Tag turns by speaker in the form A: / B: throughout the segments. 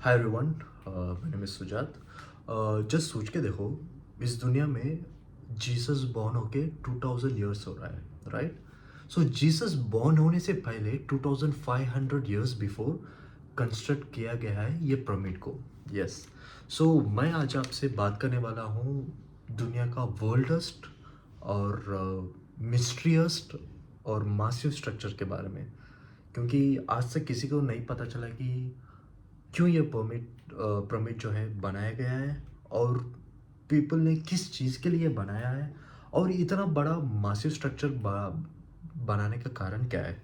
A: Hi everyone, my name is Sujat. Just सोच के देखो, इस दुनिया में जीसस बॉर्न होके 2000 इयर्स हो रहा है, राइट? सो जीसस बॉर्न होने से पहले 2500 इयर्स बिफोर कंस्ट्रक्ट किया गया है ये पिरामिड को। यस। सो मैं आज आपसे बात करने वाला हूँ दुनिया का वर्ल्डेस्ट और मिस्ट्रियस्ट और मासिव स्ट्रक्चर के बारे में, क्योंकि आज तक किसी को नहीं पता चला कि क्यों ये पिरामिड जो है बनाया गया है, और पीपल ने किस चीज़ के लिए बनाया है, और इतना बड़ा मासिव स्ट्रक्चर बनाने का कारण क्या है।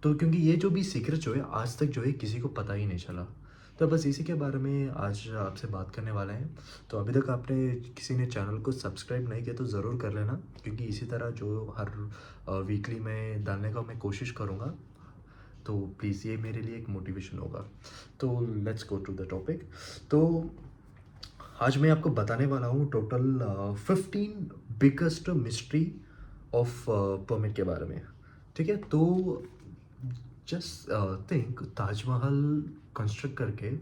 A: तो क्योंकि ये जो भी सीक्रेट जो है आज तक जो है किसी को पता ही नहीं चला, तो बस इसी के बारे में आज आपसे बात करने वाला है। तो अभी तक आपने किसी ने चैनल को सब्सक्राइब नहीं किया तो ज़रूर कर लेना, क्योंकि इसी तरह जो हर वीकली में डालने का मैं कोशिश करूँगा। तो प्लीज़ ये मेरे लिए एक मोटिवेशन होगा। तो let's go to the topic. तो आज मैं आपको बताने वाला हूँ total 15 biggest mystery of pyramid के बारे में। ठीक है, तो जस्ट थिंक, ताजमहल कंस्ट्रक्ट करके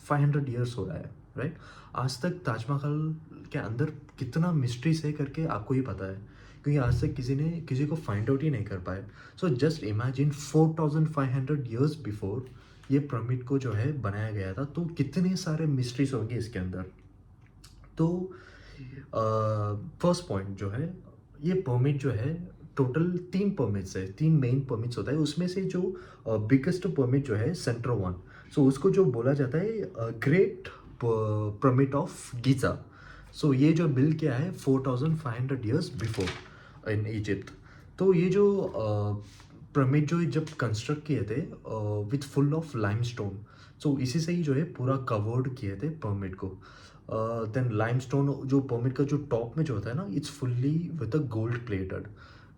A: 500 इयर्स हो रहा है, राइट? आज तक ताजमहल के अंदर कितना मिस्ट्रीज है करके आपको ही पता है, क्योंकि आज तक किसी ने किसी को फाइंड आउट ही नहीं कर पाए। सो जस्ट इमेजिन 4500 इयर्स बिफोर ये पिरामिड को जो है बनाया गया था, तो कितने सारे मिस्ट्रीज होंगे इसके अंदर। तो फर्स्ट पॉइंट जो है, ये परमिट जो है, टोटल 3 परमिट्स है, 3 मेन परमिट्स होता है। उसमें से जो बिगेस्ट परमिट जो है, सेंटर वन, सो उसको जो बोला जाता है ग्रेट परमिट ऑफ गीज़ा। सो ये जो बिल्ड किया है 4500 इयर्स बिफोर इन इजिप्ट। तो ये जो पिरामिड जो जब कंस्ट्रक्ट किए थे विथ फुल ऑफ लाइमस्टोन, सो इसी से ही जो है पूरा कवर्ड किए थे पिरामिड को। देन लाइमस्टोन जो पिरामिड का जो टॉप में जो होता है ना, it's fully with a gold plated.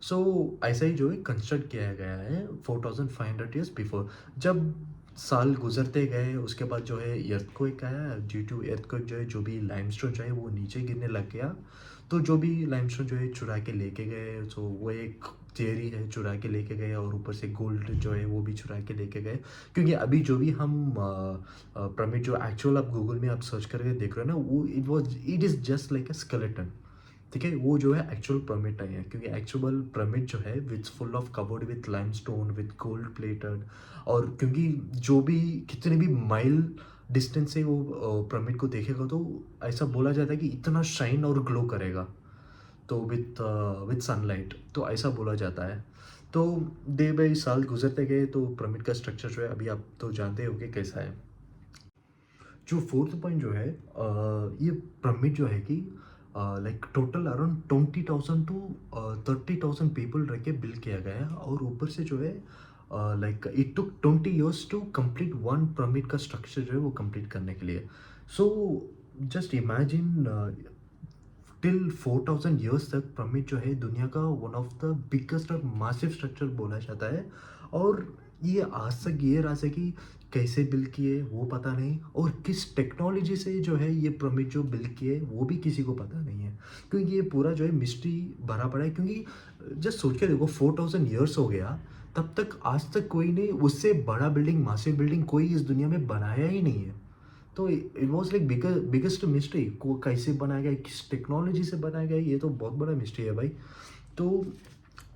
A: So ऐसा ही जो है कंस्ट्रक्ट किया गया है 4500 ईयर्स बिफोर। जब साल गुजरते गए उसके बाद जो है earthquake आया, ड्यू टू earthquake जो है जो भी लाइमस्टोन जो है वो नीचे गिरने लग गया। तो जो भी लाइमस्टोन जो है चुरा के लेके गए, तो वो एक थियरी है, चुरा के लेके गए, और ऊपर से गोल्ड जो है वो भी चुरा के लेके गए। क्योंकि अभी जो भी हम पिरामिड जो एक्चुअल आप गूगल में आप सर्च करके देख रहे हो ना, वो it is just like a skeleton. ठीक है, वो जो है एक्चुअल पिरामिड नहीं है, क्योंकि एक्चुअल पिरामिड जो है with full of covered with limestone with gold plated. और क्योंकि जो भी कितने भी माइल डिस्टेंस से वो पिरामिड को देखेगा, तो ऐसा बोला जाता है कि इतना शाइन और ग्लो करेगा, तो विथ विथ सनलाइट, तो ऐसा बोला जाता है। तो डे बाई साल गुजरते गए, तो पिरामिड का स्ट्रक्चर जो है अभी आप तो जानते हो कि कैसा है। जो फोर्थ पॉइंट जो है, ये पिरामिड जो है कि like total around 20,000 to 30,000 people रह के बिल्ड किया गया है, और ऊपर से जो है like it took 20 years to complete one pyramid का स्ट्रक्चर जो है वो कंप्लीट करने के लिए। So just imagine, till 4000 years तक पिरामिड जो है दुनिया का वन ऑफ द बिगेस्ट और मासिव स्ट्रक्चर बोला जाता है। और ये आज तक ये रहा है कि कैसे बिल्ड किए वो पता नहीं, और किस टेक्नोलॉजी से जो है ये पिरामिड जो बिल्ड किए वो भी किसी को पता नहीं है, क्योंकि ये पूरा जो है मिस्ट्री भरा पड़ा है। क्योंकि जस्ट सोच के देखो, 4000 ईयर्स हो गया, तब तक आज तक कोई ने उससे बड़ा बिल्डिंग, मासिव बिल्डिंग कोई इस दुनिया में बनाया ही नहीं है। तो it was like biggest mystery, को कैसे बनाया गया, किस टेक्नोलॉजी से बनाया गया, ये तो बहुत बड़ा मिस्ट्री है भाई। तो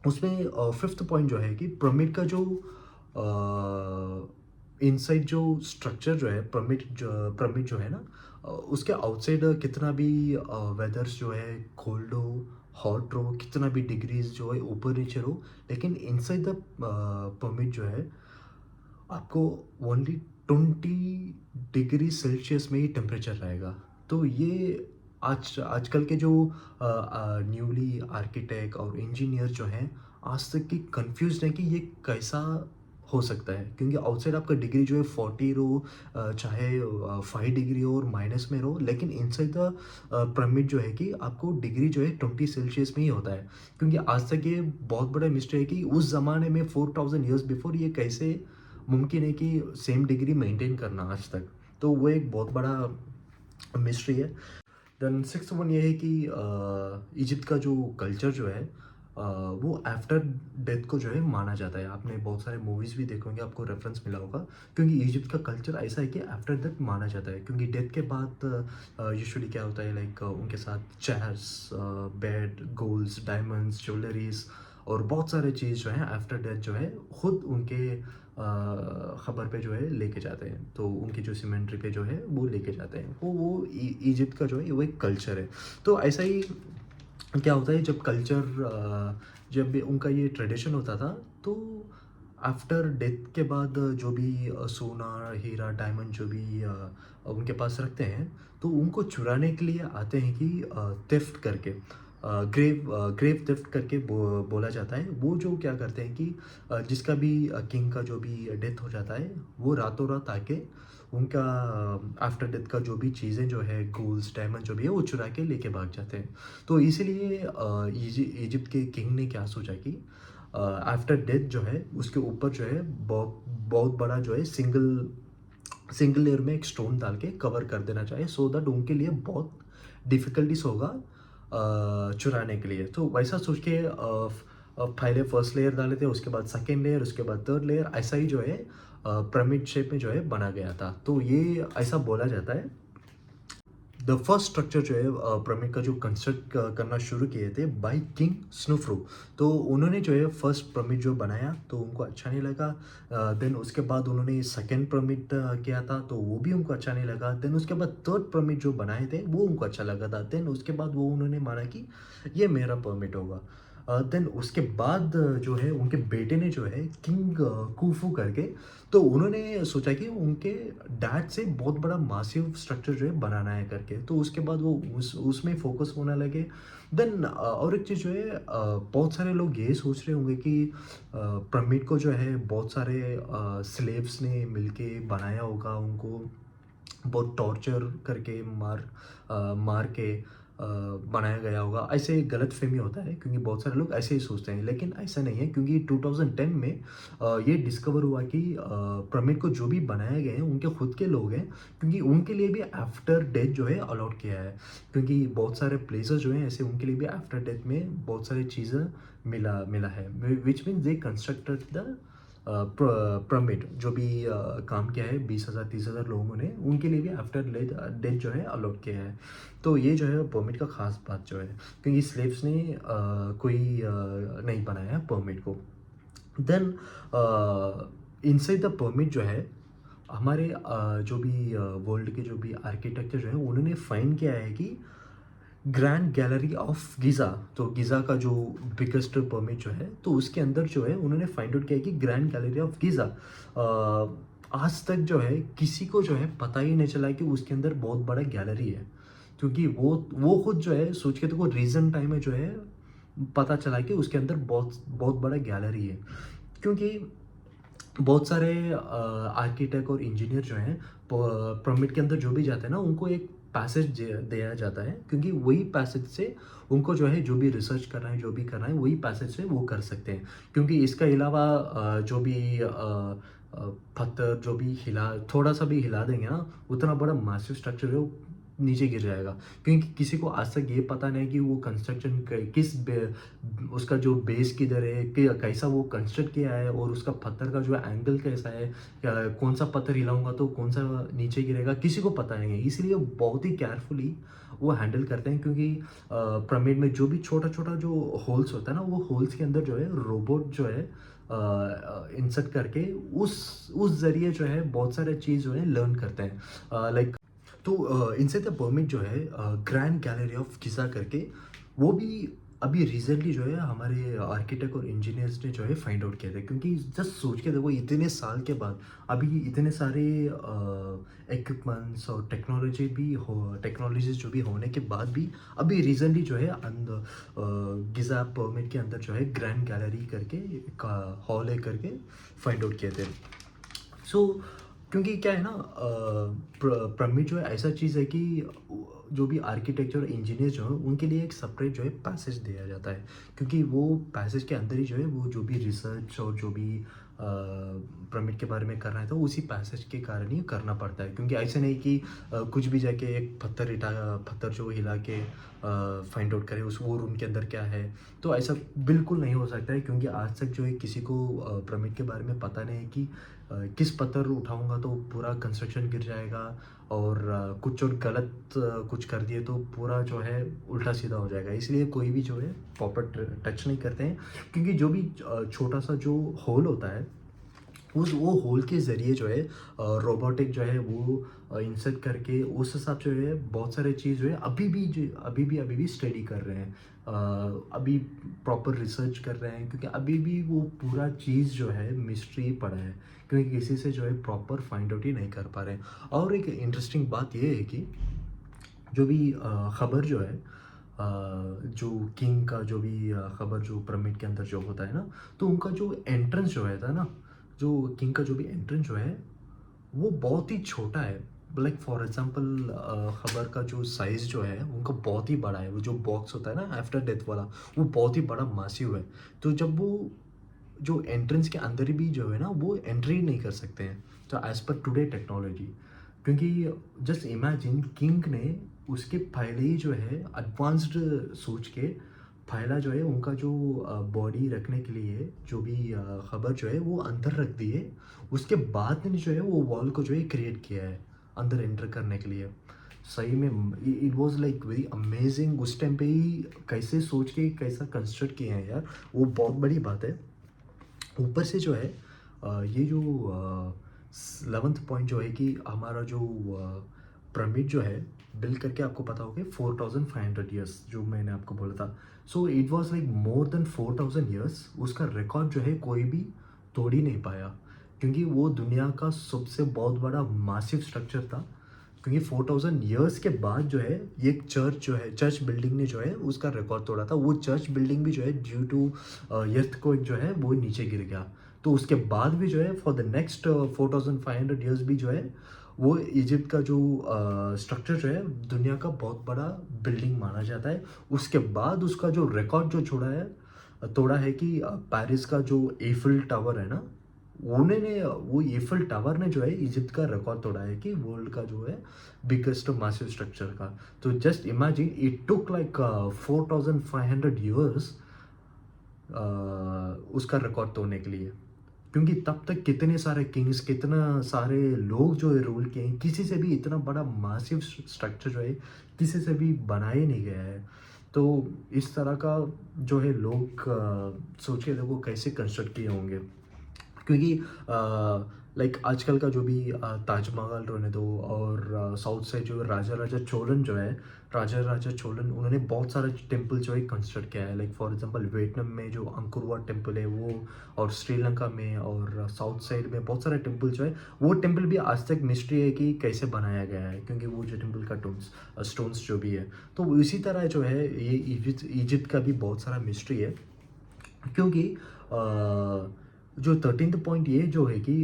A: उसमें फिफ्थ पॉइंट जो है कि पिरामिड का जो इनसाइड जो स्ट्रक्चर जो है, पिरामिड जो है ना, उसके आउटसाइड कितना भी वेदर्स जो है, कोल्ड हो, हॉट हो, कितना भी डिग्रीज जो है ऊपर नीचे हो, लेकिन इनसाइड द पिरामिड जो है आपको ओनली 20 डिग्री सेल्सियस में ही टेम्परेचर रहेगा। तो ये आजकल के जो न्यूली आर्किटेक्ट और इंजीनियर जो हैं, आज तक की कंफ्यूज हैं कि ये कैसा हो सकता है, क्योंकि आउटसाइड आपका डिग्री जो है 40 रहो, चाहे 5 डिग्री हो और माइनस में रहो, लेकिन इनसाइड द पिरामिड जो है कि आपको डिग्री जो है 20 सेल्सियस में ही होता है। क्योंकि आज तक ये बहुत बड़ा मिस्ट्री है कि उस ज़माने में 4000 ईयर्स बिफोर ये कैसे मुमकिन है कि सेम डिग्री मेंटेन करना आज तक। तो वो एक बहुत बड़ा मिस्ट्री है। देन सिक्स्थ वन ये है कि इजिप्ट का जो कल्चर जो है, वो आफ्टर डेथ को जो है माना जाता है। आपने बहुत सारे मूवीज़ भी देखे होंगे, आपको रेफरेंस मिला होगा, क्योंकि इजिप्ट का कल्चर ऐसा है कि आफ्टर डेथ माना जाता है, क्योंकि डेथ के बाद यूजुअली क्या होता है, लाइक उनके साथ chairs, bed, golds, diamonds, jewelleries और बहुत सारे चीज़ जो है आफ्टर डेथ जो है खुद उनके खबर पे जो है लेके जाते हैं। तो उनकी जो सिमेंट्री पे जो है वो लेके जाते हैं। वो इजिप्ट का जो है वो एक कल्चर है। तो ऐसा ही क्या होता है, जब कल्चर जब भी उनका ये ट्रेडिशन होता था, तो आफ्टर डेथ के बाद जो भी सोना, हीरा, डायमंड जो भी उनके पास रखते हैं, तो उनको चुराने के लिए आते हैं कि थेफ्ट करके, ग्रेव थेफ्ट करके बोला जाता है। वो जो क्या करते हैं कि जिसका भी किंग का जो भी डेथ हो जाता है, वो रातों रात आके उनका आफ्टर डेथ का जो भी चीज़ें जो है, गोल्ड्स, डायमंड जो भी है, वो चुरा के लेके भाग जाते हैं। तो इसीलिए इजिप्ट के किंग ने क्या सोचा कि आफ्टर डेथ जो है उसके ऊपर जो है बहुत बहुत बड़ा जो है सिंगल सिंगल लेयर में एक स्टोन डाल के कवर कर देना चाहिए, सो दैट उनके लिए बहुत डिफ़िकल्टीज होगा चुराने के लिए। तो वैसा सोच के पहले फर्स्ट लेयर डाले थे, उसके बाद सेकेंड लेयर, उसके बाद थर्ड लेयर, ऐसा ही जो है पिरामिड शेप में जो है बना गया था। तो ये ऐसा बोला जाता है। द फर्स्ट स्ट्रक्चर जो है पिरामिड का जो कंस्ट्रक्ट करना शुरू किए थे बाय किंग स्नुफ्रू। तो उन्होंने जो है फर्स्ट पिरामिड जो बनाया, तो उनको अच्छा नहीं लगा। देन उसके बाद उन्होंने सेकंड पिरामिड किया था, तो वो भी उनको अच्छा नहीं लगा। देन उसके बाद थर्ड पिरामिड जो बनाए थे वो उनको अच्छा लगा था। देन उसके बाद वो उन्होंने माना कि ये मेरा पिरामिड होगा। देन उसके बाद जो है उनके बेटे ने जो है किंग कूफू करके, तो उन्होंने सोचा कि उनके डैड से बहुत बड़ा मासिव स्ट्रक्चर जो है बनाना है करके। तो उसके बाद वो उसमें फोकस होने लगे। देन और एक चीज़ जो है, बहुत सारे लोग ये सोच रहे होंगे कि पिरामिड को जो है बहुत सारे स्लेव्स ने मिलके बनाया होगा, उनको बहुत टॉर्चर करके मार के बनाया गया होगा, ऐसे गलत फहमी होता है, क्योंकि बहुत सारे लोग ऐसे ही सोचते हैं। लेकिन ऐसा नहीं है, क्योंकि 2010 में ये डिस्कवर हुआ कि पिरामिड को जो भी बनाए गए हैं उनके खुद के लोग हैं, क्योंकि उनके लिए भी आफ्टर डेथ जो है अलॉट किया है। क्योंकि बहुत सारे प्लेसेस जो हैं ऐसे, उनके लिए भी आफ्टर डेथ में बहुत सारी चीज़ें मिला मिला है, which mean they constructed the pyramid. जो भी काम किया है 20,000 30,000 लोगों ने, उनके लिए भी आफ्टर डेथ जो है अलॉट किया है। तो ये जो है पिरामिड का खास बात जो है, क्योंकि स्लेव्स ने कोई नहीं बनाया है पिरामिड को। देन इनसाइड द पिरामिड जो है, हमारे जो भी वर्ल्ड के जो भी आर्किटेक्चर जो है, उन्होंने फाइंड किया है कि ग्रैंड गैलरी ऑफ गीज़ा, तो गीज़ा का जो बिगेस्ट पिरामिड जो है, तो उसके अंदर जो है उन्होंने फाइंड आउट किया कि ग्रैंड गैलरी ऑफ गीज़ा, आज तक जो है किसी को जो है पता ही नहीं चला कि उसके अंदर बहुत बड़ा गैलरी है। क्योंकि वो खुद जो है सोच के, तो को रीजन टाइम में जो है पता चला कि उसके अंदर बहुत बहुत बड़ा गैलरी है। क्योंकि बहुत सारे आर्किटेक्ट और इंजीनियर जो हैं पिरामिड के अंदर जो भी जाते हैं ना, उनको एक पैसेज दिया जाता है, क्योंकि वही पैसेज से उनको जो है जो भी रिसर्च करना है, जो भी करना है, वही पैसेज से वो कर सकते हैं। क्योंकि इसके अलावा जो भी पत्थर जो भी थोड़ा सा भी हिला देंगे ना, उतना बड़ा मासिव स्ट्रक्चर है वो नीचे गिर जाएगा। क्योंकि किसी को आज तक ये पता नहीं कि वो कंस्ट्रक्शन उसका जो बेस किधर है, कि कैसा वो कंस्ट्रक्ट किया है, और उसका पत्थर का जो एंगल कैसा है, या कौन सा पत्थर हिलाऊंगा तो कौन सा नीचे गिरेगा, किसी को पता नहीं है। इसलिए बहुत ही केयरफुली वो हैंडल करते हैं। क्योंकि पिरामिड में जो भी छोटा छोटा जो होल्स होता है ना, वो होल्स के अंदर जो है रोबोट जो है इंसर्ट करके उस जरिए जो है बहुत सारे चीज़ जो है लर्न करते हैं। लाइक, तो इनसे द पिरामिड जो है ग्रैंड गैलरी ऑफ गिज़ा करके, वो भी अभी रिसेंटली जो है हमारे आर्किटेक्ट और इंजीनियर्स ने जो है फाइंड आउट किया था। क्योंकि जस्ट सोच के देखो, इतने साल के बाद अभी इतने सारे इक्विपमेंट्स और टेक्नोलॉजीज जो भी होने के बाद भी, अभी रिसेंटली जो है गिज़ा पिरामिड के अंदर जो है ग्रैंड गैलरी करके एक हॉल है करके फाइंड आउट किए थे। सो क्योंकि क्या है ना, पिरामिड जो है ऐसा चीज़ है कि जो भी आर्किटेक्चर इंजीनियर जो है उनके लिए एक सेपरेट जो है पैसेज दिया जाता है। क्योंकि वो पैसेज के अंदर ही जो है वो जो भी रिसर्च और जो भी पिरामिड के बारे में करना है तो उसी पैसेज के कारण ही करना पड़ता है, क्योंकि ऐसे नहीं कि कुछ भी जाके एक पत्थर जो हिला के फाइंड आउट करे उस वो रूम के अंदर क्या है। तो ऐसा बिल्कुल नहीं हो सकता है, क्योंकि आज तक जो है किसी को पिरामिड के बारे में पता नहीं है कि किस पत्थर उठाऊंगा तो पूरा कंस्ट्रक्शन गिर जाएगा, और कुछ और गलत कुछ कर दिए तो पूरा जो है उल्टा सीधा हो जाएगा। इसलिए कोई भी जो है प्रॉपर टच नहीं करते हैं, क्योंकि जो भी छोटा सा जो होल होता है उस वो होल के ज़रिए जो है रोबोटिक जो है वो इंसर्ट करके उस हिसाब से जो है बहुत सारे चीज़ जो है अभी भी स्टडी कर रहे हैं। अभी प्रॉपर रिसर्च कर रहे हैं, क्योंकि अभी भी वो पूरा चीज़ जो है मिस्ट्री पड़ा है, क्योंकि किसी से जो है प्रॉपर फाइंड आउट ही नहीं कर पा रहे हैं। और एक इंटरेस्टिंग बात ये है कि जो भी खबर जो है जो किंग का जो भी खबर जो पिरामिड के अंदर जो होता है ना, तो उनका जो एंट्रेंस जो है था ना, जो किंग का जो भी एंट्रेंस जो है वो बहुत ही छोटा है। लाइक फॉर एग्जांपल खबर का जो साइज़ जो है उनका बहुत ही बड़ा है, वो जो बॉक्स होता है ना आफ्टर डेथ वाला, वो बहुत ही बड़ा मासिव है। तो जब वो जो एंट्रेंस के अंदर भी जो है ना वो एंट्री नहीं कर सकते हैं, तो एज़ पर टुडे टेक्नोलॉजी, क्योंकि जस्ट इमेजिन किंग ने उसके पहले ही जो है एडवांस्ड सोच के पहला जो है उनका जो बॉडी रखने के लिए जो भी खबर जो है वो अंदर रख दी है, उसके बाद ने जो है वो वॉल को जो है क्रिएट किया है अंदर एंटर करने के लिए। सही में it was like very amazing, उस टाइम पे ही कैसे सोच के कैसा कंस्ट्रक्ट किए हैं यार, वो बहुत बड़ी बात है। ऊपर से जो है ये जो 11th पॉइंट जो है कि हमारा जो पिरामिड जो है बिल्ड करके आपको पता होगा 4500 ईयर्स जो मैंने आपको बोला था। So it was like more than 4000 years, उसका रिकॉर्ड जो है कोई भी तोड़ ही नहीं पाया, क्योंकि वो दुनिया का सबसे बहुत बड़ा मासिव स्ट्रक्चर था। क्योंकि 4000 ईयर्स के बाद जो है ये एक चर्च जो है, चर्च बिल्डिंग ने जो है उसका रिकॉर्ड तोड़ा था। वो चर्च बिल्डिंग भी जो है ड्यू टू अर्थक्वेक जो है वो नीचे गिर गया। तो उसके बाद भी जो है फॉर द नेक्स्ट 4500 ईयर्स भी जो है वो इजिप्ट का जो स्ट्रक्चर जो है दुनिया का बहुत बड़ा बिल्डिंग माना जाता है। उसके बाद उसका जो रिकॉर्ड जो छोड़ा है तोड़ा है कि पेरिस का जो एफिल टावर है ना, उन्होंने वो एफिल टावर ने जो है इजिप्ट का रिकॉर्ड तोड़ा है कि वर्ल्ड का जो है बिगेस्ट मासिव स्ट्रक्चर का। तो just imagine it took like 4500 years उसका रिकॉर्ड तोड़ने के लिए, क्योंकि तब तक कितने सारे किंग्स कितना सारे लोग जो है रूल किए हैं, किसी से भी इतना बड़ा मासिव स्ट्रक्चर जो है किसी से भी बनाया नहीं गया है। तो इस तरह का जो है लोग सोच के देखो कैसे कंस्ट्रक्ट किए होंगे, क्योंकि लाइक आजकल का जो भी ताजमहल रहने दो, और साउथ साइड जो राजा राजा चोलन जो है, राजा चोलन उन्होंने बहुत सारा टेम्पल जो है कंस्ट्रक्ट किया है। लाइक फॉर एग्जांपल वियतनाम में जो अंकुरवाट टेम्पल है वो, और श्रीलंका में और साउथ साइड में बहुत सारे टेम्पल जो है, वो टेम्पल भी आज तक मिस्ट्री है कि कैसे बनाया गया है, क्योंकि वो जो टेम्पल का स्टोन्स जो भी है। तो इसी तरह जो है ये इजिप्ट का भी बहुत सारा मिस्ट्री है, क्योंकि जो 13th पॉइंट ये जो है कि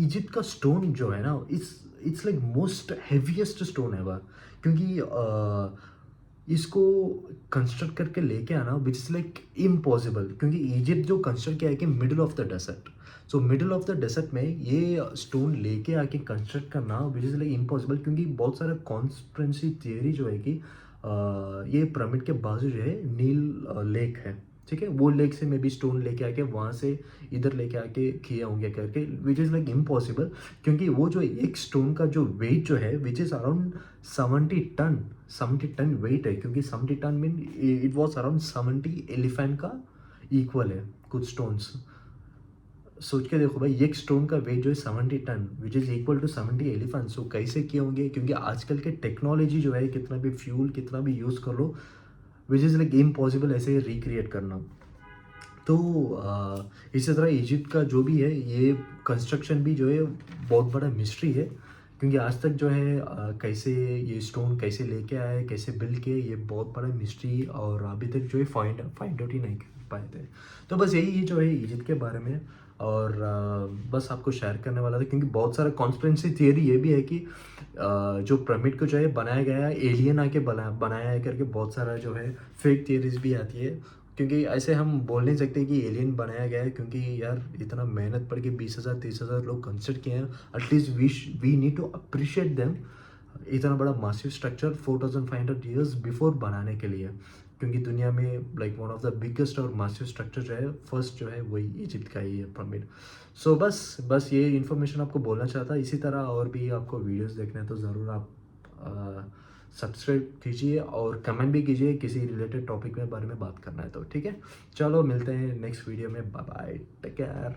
A: इजिप्ट का स्टोन जो है ना it's like most heaviest stone है वह, क्योंकि इसको कंस्ट्रक्ट करके लेके आना विच इज़ लाइक इम्पॉसिबल, क्योंकि इजिप्ट जो कंस्ट्रक्ट किया है कि middle of the desert. So middle of the desert में ये स्टोन लेके आके कंस्ट्रक्ट करना विच इज़ लाइक इम्पॉसिबल, क्योंकि बहुत सारा कॉन्स्पिरेसी थियरी जो है कि ये पिरामिड के बाजू जो है नील लेक है, ठीक है, वो लेक से मैं भी स्टोन लेके आके वहाँ से इधर लेके आके किए होंगे करके, विच इज़ लाइक इम्पॉसिबल, क्योंकि वो जो एक स्टोन का जो वेट जो है which is around 70 ton weight है, क्योंकि 70 ton mean it was around 70 elephant का इक्वल है कुछ स्टोन्स। सोच के देखो भाई, एक स्टोन का वेट जो है 70 ton which is equal to 70 elephant. So कैसे किए होंगे, क्योंकि आजकल के टेक्नोलॉजी जो है कितना भी फ्यूल कितना भी यूज़ कर लो विच इज़ लाइक इम्पॉसिबल ऐसे रिक्रिएट करना। तो इसी तरह इजिप्ट का जो भी है ये कंस्ट्रक्शन भी जो है बहुत बड़ा मिस्ट्री है, क्योंकि आज तक जो है कैसे ये स्टोन कैसे लेके आए कैसे बिल्ड किए ये बहुत बड़ा मिस्ट्री, और अभी तक जो है फाइंड आउट ही नहीं कर पाए थे। तो बस यही जो है इजिप्ट के बारे में, और बस आपको शेयर करने वाला था, क्योंकि बहुत सारा कॉन्स्पिरेसी थियरी ये भी है कि जो पिरामिड को जो है बनाया गया है एलियन आके बनाया है करके बहुत सारा जो है फेक थियरीज भी आती है, क्योंकि ऐसे हम बोल नहीं सकते कि एलियन बनाया गया है, क्योंकि यार इतना मेहनत पड़ के 20,000 30,000 लोग कंसिडर किए हैं। At least we need to appreciate them, इतना बड़ा मासिव स्ट्रक्चर 4500 ईयर्स बिफोर बनाने के लिए। क्योंकि दुनिया में like one of the biggest और मासिव स्ट्रक्चर जो है फर्स्ट जो है वही इजिप्ट का ही है, पिरामिड। सो बस ये इन्फॉर्मेशन आपको बोलना चाहता। इसी तरह और भी आपको वीडियोस देखने हैं तो ज़रूर आप सब्सक्राइब कीजिए और कमेंट भी कीजिए किसी रिलेटेड टॉपिक में बारे में बात करना है तो, ठीक है। चलो मिलते हैं नेक्स्ट वीडियो में, बाय बाय, टेक केयर।